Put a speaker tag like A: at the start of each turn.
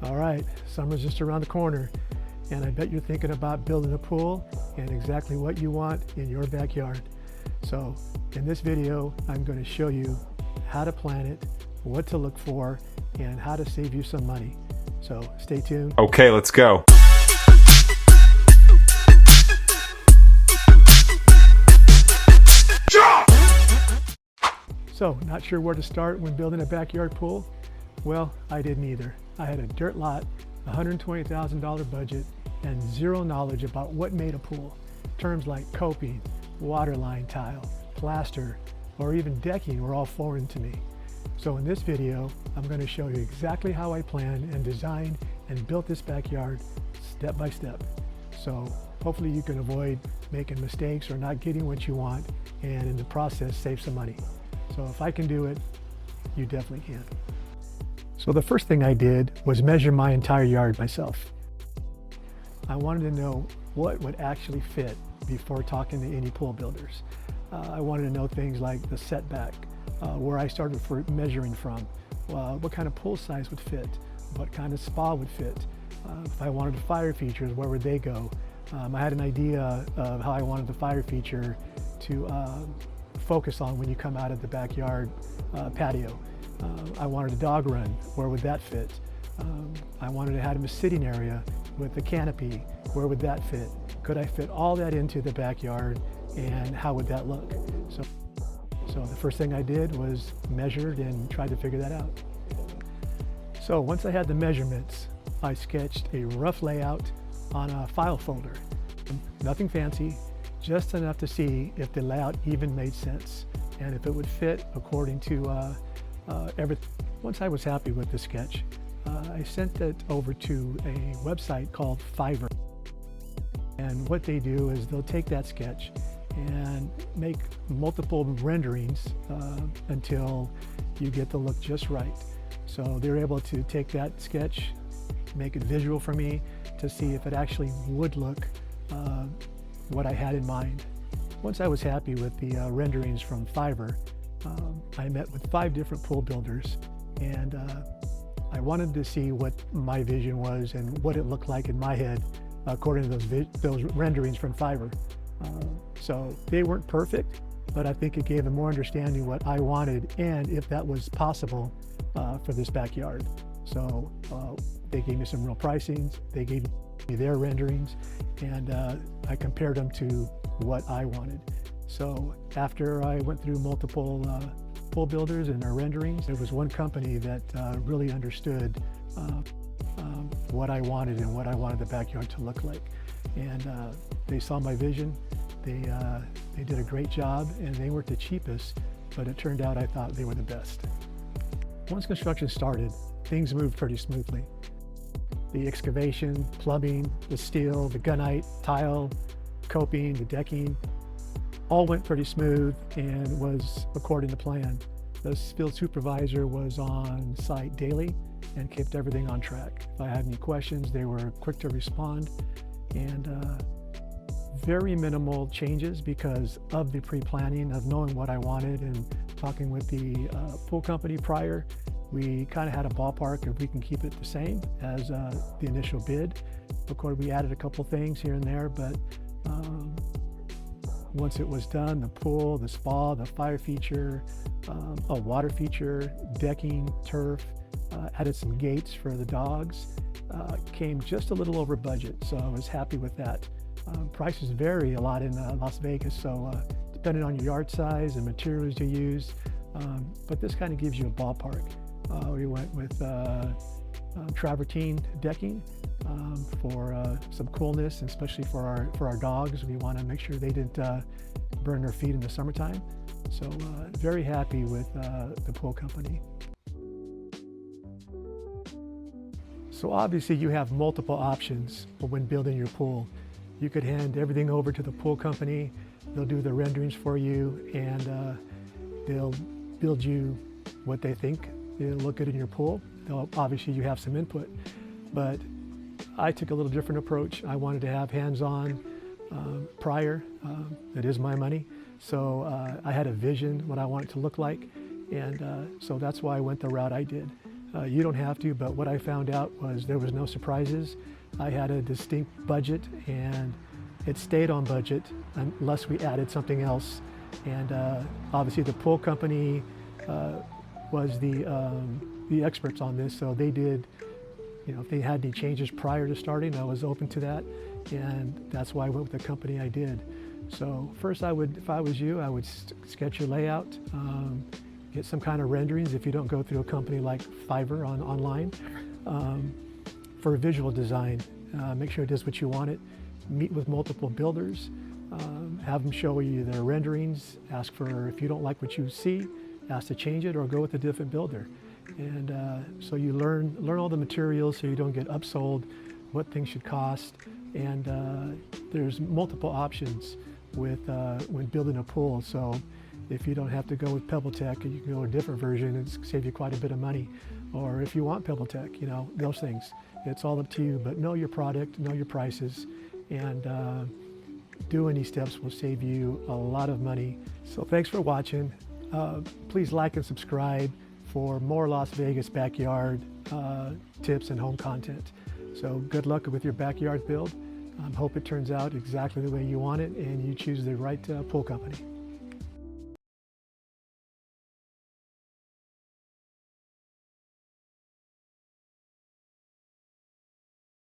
A: All right, summer's just around the corner, and I bet you're thinking about building a pool and exactly what you want in your backyard. So in this video, I'm going to show you how to plan it, what to look for, and how to save you some money. So stay tuned.
B: Okay, let's go.
A: So, not sure where to start when building a backyard pool? Well, I didn't either. I had a dirt lot, $120,000 budget, and zero knowledge about what made a pool. Terms like coping, waterline tile, plaster, or even decking were all foreign to me. So in this video, I'm going to show you exactly how I planned and designed and built this backyard step by step. So hopefully you can avoid making mistakes or not getting what you want, and in the process save some money. So if I can do it, you definitely can. So the first thing I did was measure my entire yard myself. I wanted to know what would actually fit before talking to any pool builders. I wanted to know things like the setback, where I started measuring from, what kind of pool size would fit, what kind of spa would fit. If I wanted fire features, where would they go? I had an idea of how I wanted the fire feature to focus on when you come out of the backyard patio. I wanted a dog run, where would that fit? I wanted to have a sitting area with a canopy, where would that fit? Could I fit all that into the backyard, and how would that look? So the first thing I did was measured and tried to figure that out. So once I had the measurements, I sketched a rough layout on a file folder. Nothing fancy, just enough to see if the layout even made sense and if it would fit according to everything. Once I was happy with the sketch, I sent it over to a website called Fiverr. And what they do is they'll take that sketch and make multiple renderings until you get the look just right. So they're able to take that sketch, make it visual for me to see if it actually would look what I had in mind. Once I was happy with the renderings from Fiverr, I met with 5 different pool builders, and I wanted to see what my vision was and what it looked like in my head according to those renderings from Fiverr. So they weren't perfect, but I think it gave them more understanding what I wanted and if that was possible for this backyard. So they gave me some real pricings, they gave me their renderings, and I compared them to what I wanted. So after I went through multiple pool builders and their renderings, there was one company that really understood what I wanted and what I wanted the backyard to look like. And they saw my vision, they did a great job, and they weren't the cheapest, but it turned out I thought they were the best. Once construction started, things moved pretty smoothly. The excavation, plumbing, the steel, the gunite, tile, coping, the decking, all went pretty smooth and was according to plan. The field supervisor was on site daily and kept everything on track. If I had any questions, they were quick to respond, and very minimal changes because of the pre-planning of knowing what I wanted and talking with the pool company prior. We kind of had a ballpark if we can keep it the same as the initial bid. Of course, we added a couple things here and there, but once it was done, the pool, the spa, the fire feature, a water feature, decking, turf, added some gates for the dogs, came just a little over budget, so I was happy with that. Prices vary a lot in Las Vegas, so depending on your yard size and materials you use, but this kind of gives you a ballpark. We went with travertine decking for some coolness, especially for our dogs. We want to make sure they didn't burn their feet in the summertime. So very happy with the pool company. So obviously you have multiple options when building your pool. You could hand everything over to the pool company. They'll do the renderings for you, and they'll build you what they think it'll look good in your pool. Obviously you have some input, but I took a little different approach. I wanted to have hands-on prior. It is my money, so I had a vision what I want it to look like, and so that's why I went the route I did. You don't have to, but what I found out was there was no surprises. I had a distinct budget and it stayed on budget unless we added something else. And obviously the pool company was the experts on this, so they did, if they had any changes prior to starting, I was open to that, and that's why I went with the company I did. So first if I was you, I would sketch your layout, get some kind of renderings if you don't go through a company like Fiverr online. For visual design, make sure it is what you want it. Meet with multiple builders, have them show you their renderings, ask for, if you don't like what you see, ask to change it or go with a different builder. And so you learn all the materials so you don't get upsold, what things should cost. And there's multiple options with when building a pool. So if you don't have to go with PebbleTech, you can go a different version and save you quite a bit of money. Or if you want PebbleTech, those things. It's all up to you, but know your product, know your prices, and doing these steps will save you a lot of money. So thanks for watching. Please like and subscribe for more Las Vegas backyard tips and home content. So good luck with your backyard build. Hope it turns out exactly the way you want it and you choose the right pool company.